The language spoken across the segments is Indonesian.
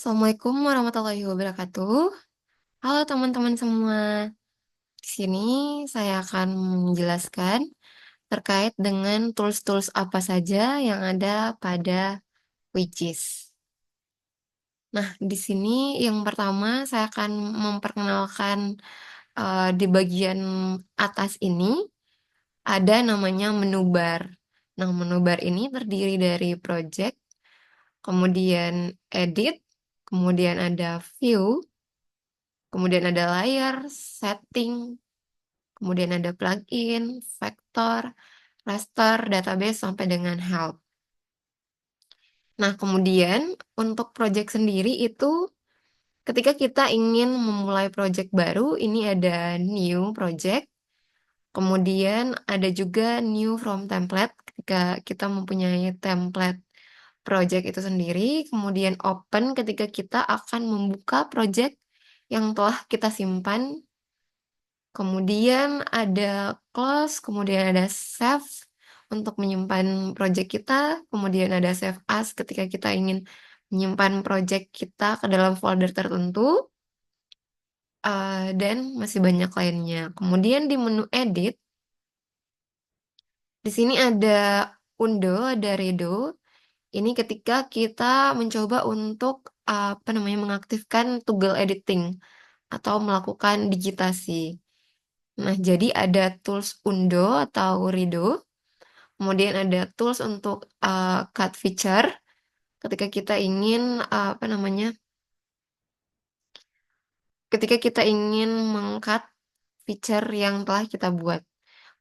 Assalamualaikum warahmatullahi wabarakatuh. Halo teman-teman semua. Di sini saya akan menjelaskan terkait dengan tools-tools apa saja yang ada pada Which is. Nah, di sini yang pertama saya akan memperkenalkan di bagian atas ini ada namanya menu bar. Nah, menu bar ini terdiri dari project, kemudian edit, kemudian ada view, kemudian ada layer, setting, kemudian ada plugin, vector, raster, database, sampai dengan help. Nah, kemudian untuk project sendiri itu ketika kita ingin memulai project baru, ini ada new project, kemudian ada juga new from template ketika kita mempunyai template project itu sendiri, kemudian open ketika kita akan membuka project yang telah kita simpan. Kemudian ada close, kemudian ada save untuk menyimpan project kita, kemudian ada save as ketika kita ingin menyimpan project kita ke dalam folder tertentu, dan masih banyak lainnya. Kemudian di menu edit, di sini ada undo, ada redo. Ini ketika kita mencoba untuk mengaktifkan toggle editing atau melakukan digitasi. Nah, jadi ada tools undo atau redo, kemudian ada tools untuk cut feature ketika kita ingin ketika kita ingin mengcut feature yang telah kita buat.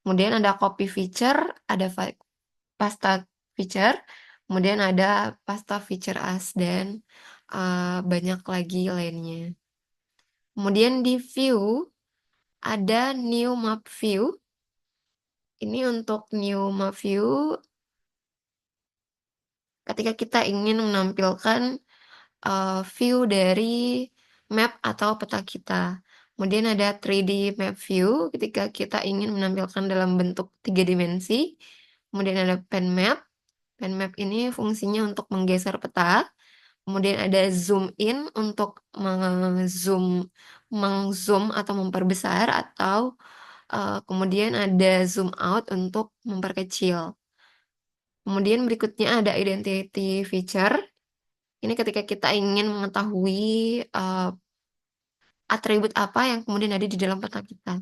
Kemudian ada copy feature, ada pasta feature, kemudian ada pasta feature as dan banyak lagi lainnya. Kemudian di view ada new map view. Ini untuk new map view ketika kita ingin menampilkan view dari map atau peta kita. Kemudian ada 3D map view ketika kita ingin menampilkan dalam bentuk 3 dimensi. Kemudian ada pen map. Pen map ini fungsinya untuk menggeser peta. Kemudian ada zoom in untuk mengzoom atau memperbesar, atau kemudian ada zoom out untuk memperkecil. Kemudian berikutnya ada identity feature. Ini ketika kita ingin mengetahui atribut apa yang kemudian ada di dalam peta kita.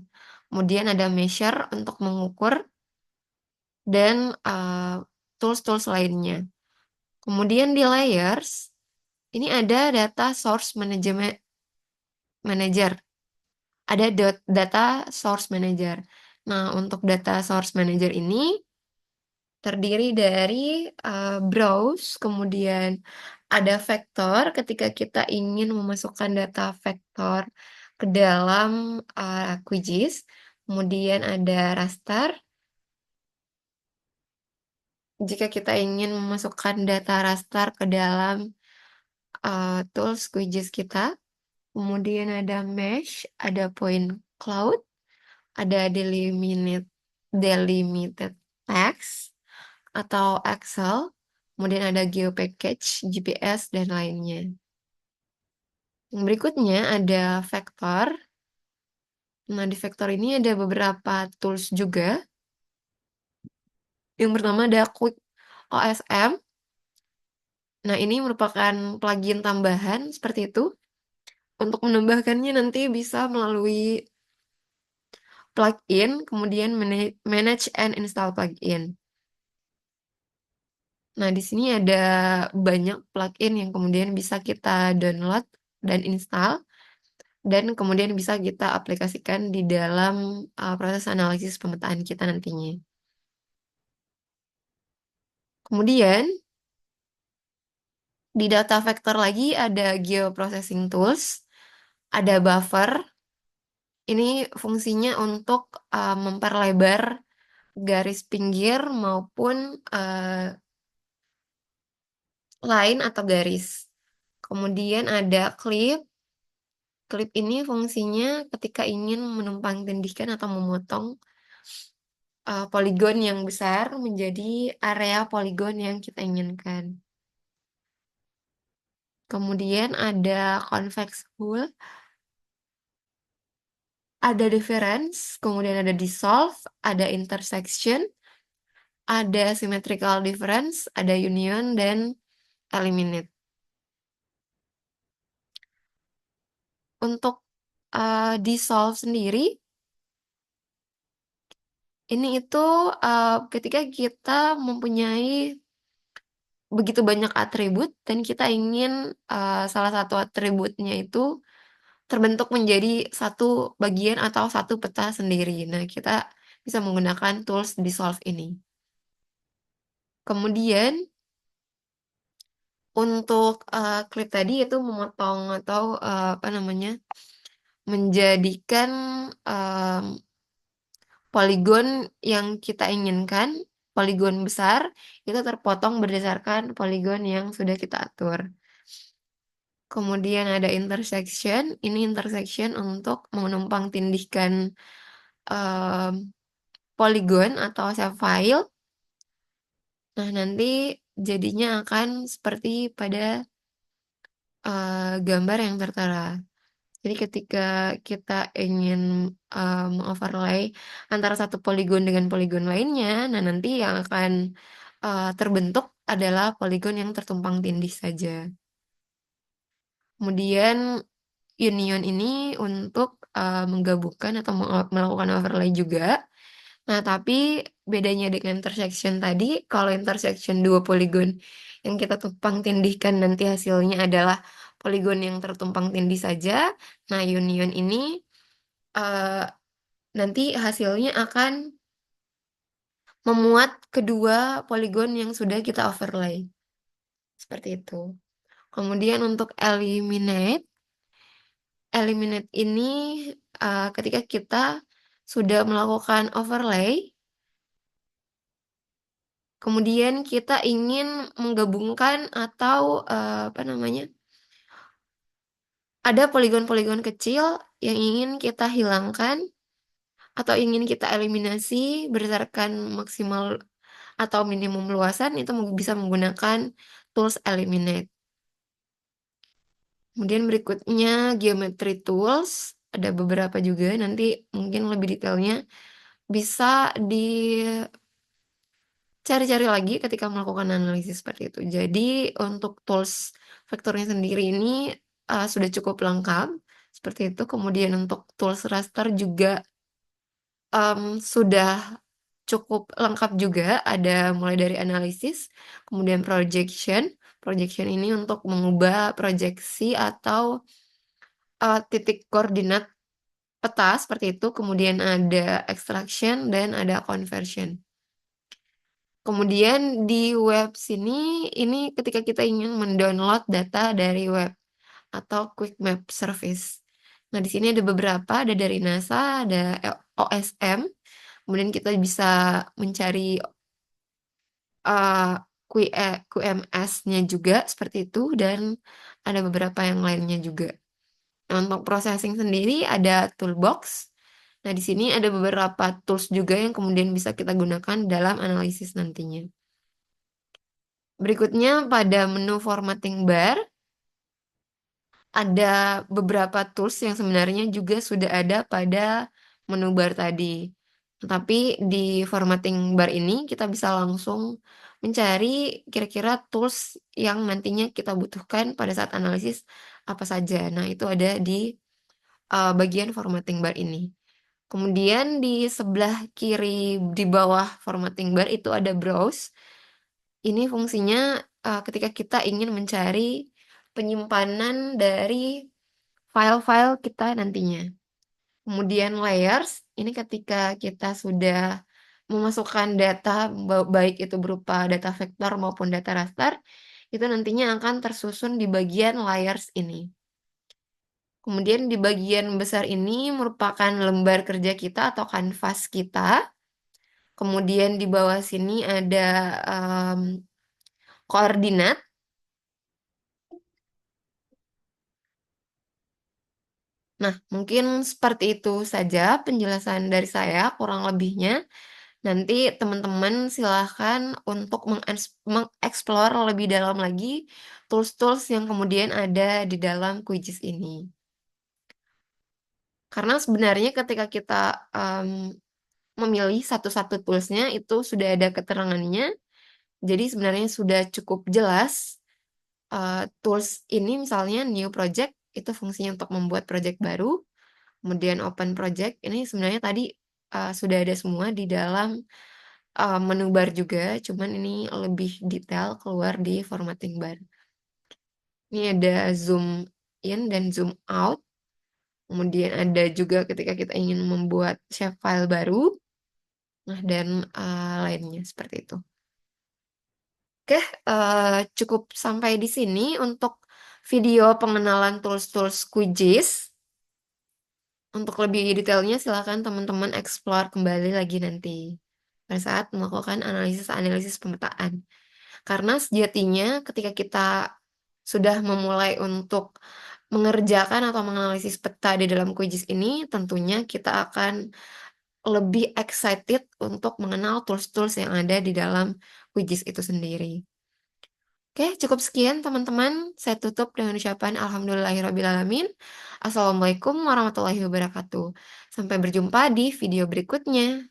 Kemudian ada measure untuk mengukur dan tools-tools lainnya. Kemudian di layers, ini ada data source manager. Ada data source manager. Nah, untuk data source manager ini terdiri dari browse, kemudian ada vektor ketika kita ingin memasukkan data vektor ke dalam QGIS, kemudian ada raster jika kita ingin memasukkan data raster ke dalam tools QGIS kita, kemudian ada mesh, ada point cloud, ada delimited text atau Excel, kemudian ada GeoPackage, GPS, dan lainnya. Yang berikutnya ada vektor. Nah, di vektor ini ada beberapa tools juga. Yang pertama ada Quick OSM. Nah, ini merupakan plugin tambahan seperti itu. Untuk menambahkannya nanti bisa melalui plugin, kemudian manage and install plugin. Nah, di sini ada banyak plugin yang kemudian bisa kita download dan install, dan kemudian bisa kita aplikasikan di dalam proses analisis pemetaan kita nantinya. Kemudian, di data vector lagi ada geoprocessing tools, ada buffer. Ini fungsinya untuk memperlebar garis pinggir maupun line atau garis. Kemudian ada clip. Clip ini fungsinya ketika ingin menumpang tindihkan atau memotong poligon yang besar menjadi area poligon yang kita inginkan. kemudian ada convex hull, ada difference, kemudian ada dissolve, ada intersection, ada symmetrical difference, ada union, dan eliminate. Untuk dissolve sendiri, ini itu ketika kita mempunyai begitu banyak atribut dan kita ingin salah satu atributnya itu terbentuk menjadi satu bagian atau satu peta sendiri. Nah, kita bisa menggunakan tools dissolve ini. Kemudian untuk clip tadi itu memotong atau apa namanya, menjadikan em, poligon yang kita inginkan, poligon besar, itu terpotong berdasarkan poligon yang sudah kita atur. Kemudian ada intersection, ini intersection untuk menumpang tindihkan em, poligon atau shape file. Nah, nanti jadinya akan seperti pada gambar yang tertera. Jadi ketika kita ingin mengoverlay antara satu poligon dengan poligon lainnya, nah nanti yang akan terbentuk adalah poligon yang tertumpang tindih saja. Kemudian union ini untuk menggabungkan atau melakukan overlay juga. Nah, tapi bedanya dengan intersection tadi, kalau intersection dua poligon yang kita tumpang tindihkan nanti hasilnya adalah poligon yang tertumpang tindih saja. Nah, union ini eh, nanti hasilnya akan memuat kedua poligon yang sudah kita overlay. Seperti itu. Kemudian untuk eliminate, eliminate ini ketika kita sudah melakukan overlay, kemudian kita ingin menggabungkan atau apa namanya, ada poligon-poligon kecil yang ingin kita hilangkan atau ingin kita eliminasi berdasarkan maksimal atau minimum luasan, itu bisa menggunakan tools eliminate. Kemudian berikutnya geometry tools, ada beberapa juga, nanti mungkin lebih detailnya bisa dicari-cari lagi ketika melakukan analisis seperti itu. Jadi untuk tools vektornya sendiri ini sudah cukup lengkap seperti itu. Kemudian untuk tools raster juga sudah cukup lengkap juga, ada mulai dari analisis, kemudian projection. Projection ini untuk mengubah proyeksi atau titik koordinat peta seperti itu, kemudian ada extraction dan ada conversion. Kemudian di web sini, ini ketika kita ingin mendownload data dari web atau Quick Map Service. Nah, di sini ada beberapa, ada dari NASA, ada OSM. Kemudian kita bisa mencari uh, QMS-nya juga seperti itu, dan ada beberapa yang lainnya juga. Nah, untuk processing sendiri ada toolbox. Nah, di sini ada beberapa tools juga yang kemudian bisa kita gunakan dalam analisis nantinya. Berikutnya pada menu formatting bar, ada beberapa tools yang sebenarnya juga sudah ada pada menu bar tadi. Tapi di formatting bar ini kita bisa langsung mencari kira-kira tools yang nantinya kita butuhkan pada saat analisis apa saja. Nah, itu ada di bagian formatting bar ini. Kemudian di sebelah kiri di bawah formatting bar itu ada browse. Ini fungsinya ketika kita ingin mencari penyimpanan dari file-file kita nantinya. Kemudian layers, ini ketika kita sudah memasukkan data, baik itu berupa data vektor maupun data raster, itu nantinya akan tersusun di bagian layers ini. Kemudian di bagian besar ini merupakan lembar kerja kita atau kanvas kita. Kemudian di bawah sini ada koordinat. Nah, mungkin seperti itu saja penjelasan dari saya, kurang lebihnya. Nanti teman-teman silahkan untuk mengeksplor lebih dalam lagi tools-tools yang kemudian ada di dalam Quizzes ini. Karena sebenarnya ketika kita memilih satu-satu toolsnya itu sudah ada keterangannya, jadi sebenarnya sudah cukup jelas. Tools ini misalnya new project itu fungsinya untuk membuat project baru, kemudian open project ini sebenarnya tadi sudah ada semua di dalam menu bar juga, cuman ini lebih detail keluar di formatting bar. Ini ada zoom in dan zoom out. Kemudian ada juga ketika kita ingin membuat shapefile baru. Nah, dan lainnya seperti itu. Oke, cukup sampai di sini untuk video pengenalan tools-tools QGIS. Untuk lebih detailnya silakan teman-teman explore kembali lagi nanti pada saat melakukan analisis-analisis pemetaan. Karena sejatinya ketika kita sudah memulai untuk mengerjakan atau menganalisis peta di dalam QGIS ini, tentunya kita akan lebih excited untuk mengenal tools-tools yang ada di dalam QGIS itu sendiri. Oke, cukup sekian teman-teman. Saya tutup dengan ucapan Alhamdulillahirrabbilalamin. Assalamualaikum warahmatullahi wabarakatuh. Sampai berjumpa di video berikutnya.